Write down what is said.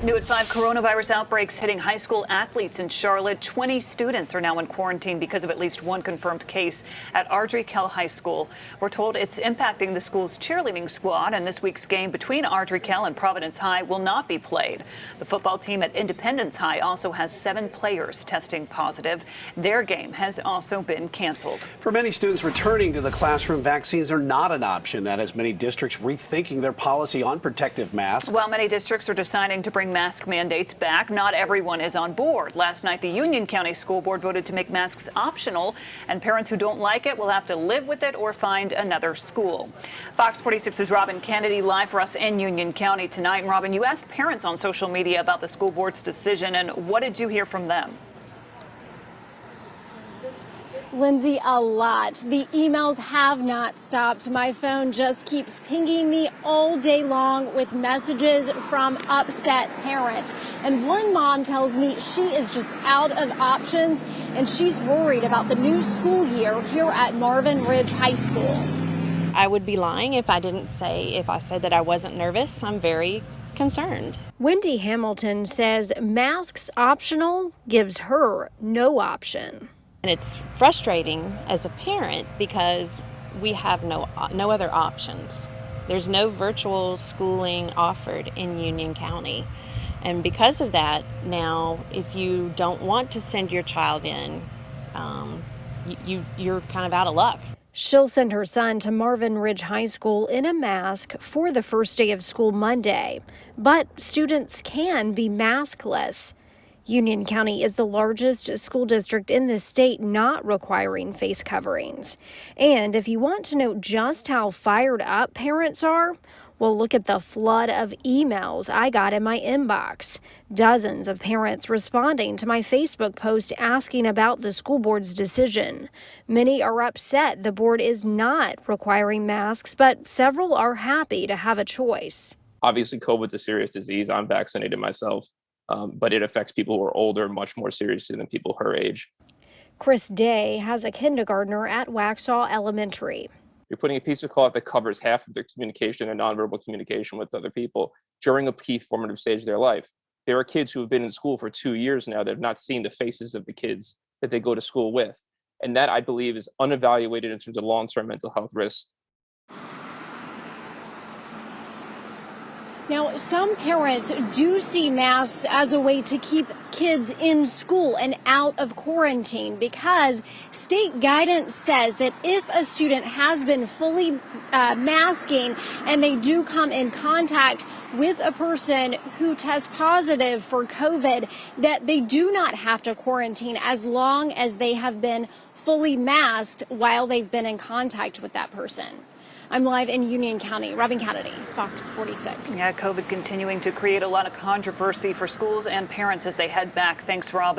New at 5, coronavirus outbreaks hitting high school athletes in Charlotte. 20 students are now in quarantine because of at least one confirmed case at Ardrey-Kell High School. We're told it's impacting the school's cheerleading squad, and this week's game between Ardrey-Kell and Providence High will not be played. The football team at Independence High also has 7 players testing positive. Their game has also been canceled. For many students returning to the classroom, vaccines are not an option. That has many districts rethinking their policy on protective masks. While many districts are deciding to bring mask mandates back, not everyone is on board. Last night, the Union County School Board voted to make masks optional, and parents who don't like it will have to live with it or find another school. Fox 46's Robin Kennedy live for us in Union County tonight. And Robin, you asked parents on social media about the school board's decision, and what did you hear from them? Lindsay, a lot. The emails have not stopped. My phone just keeps pinging me all day long with messages from upset parents. And one mom tells me she is just out of options, and she's worried about the new school year here at Marvin Ridge High School. I would be lying if I said that I wasn't nervous. I'm very concerned. Wendy Hamilton says masks optional gives her no option. And it's frustrating as a parent because we have no other options. There's no virtual schooling offered in Union County. And because of that, now, if you don't want to send your child in, you're kind of out of luck. She'll send her son to Marvin Ridge High School in a mask for the first day of school Monday. But students can be maskless. Union County is the largest school district in the state not requiring face coverings. And if you want to know just how fired up parents are, well, look at the flood of emails I got in my inbox. Dozens of parents responding to my Facebook post asking about the school board's decision. Many are upset the board is not requiring masks, but several are happy to have a choice. Obviously, COVID's a serious disease. I'm vaccinated myself. But it affects people who are older much more seriously than people her age. Chris Day has a kindergartner at Waxhaw Elementary. You're putting a piece of cloth that covers half of their communication and nonverbal communication with other people during a key formative stage of their life. There are kids who have been in school for 2 years now that have not seen the faces of the kids that they go to school with. And that, I believe, is unevaluated in terms of long-term mental health risks. Now, some parents do see masks as a way to keep kids in school and out of quarantine because state guidance says that if a student has been fully masking and they do come in contact with a person who tests positive for COVID, that they do not have to quarantine as long as they have been fully masked while they've been in contact with that person. I'm live in Union County. Robin Kennedy, Fox 46. Yeah, COVID continuing to create a lot of controversy for schools and parents as they head back. Thanks, Robin.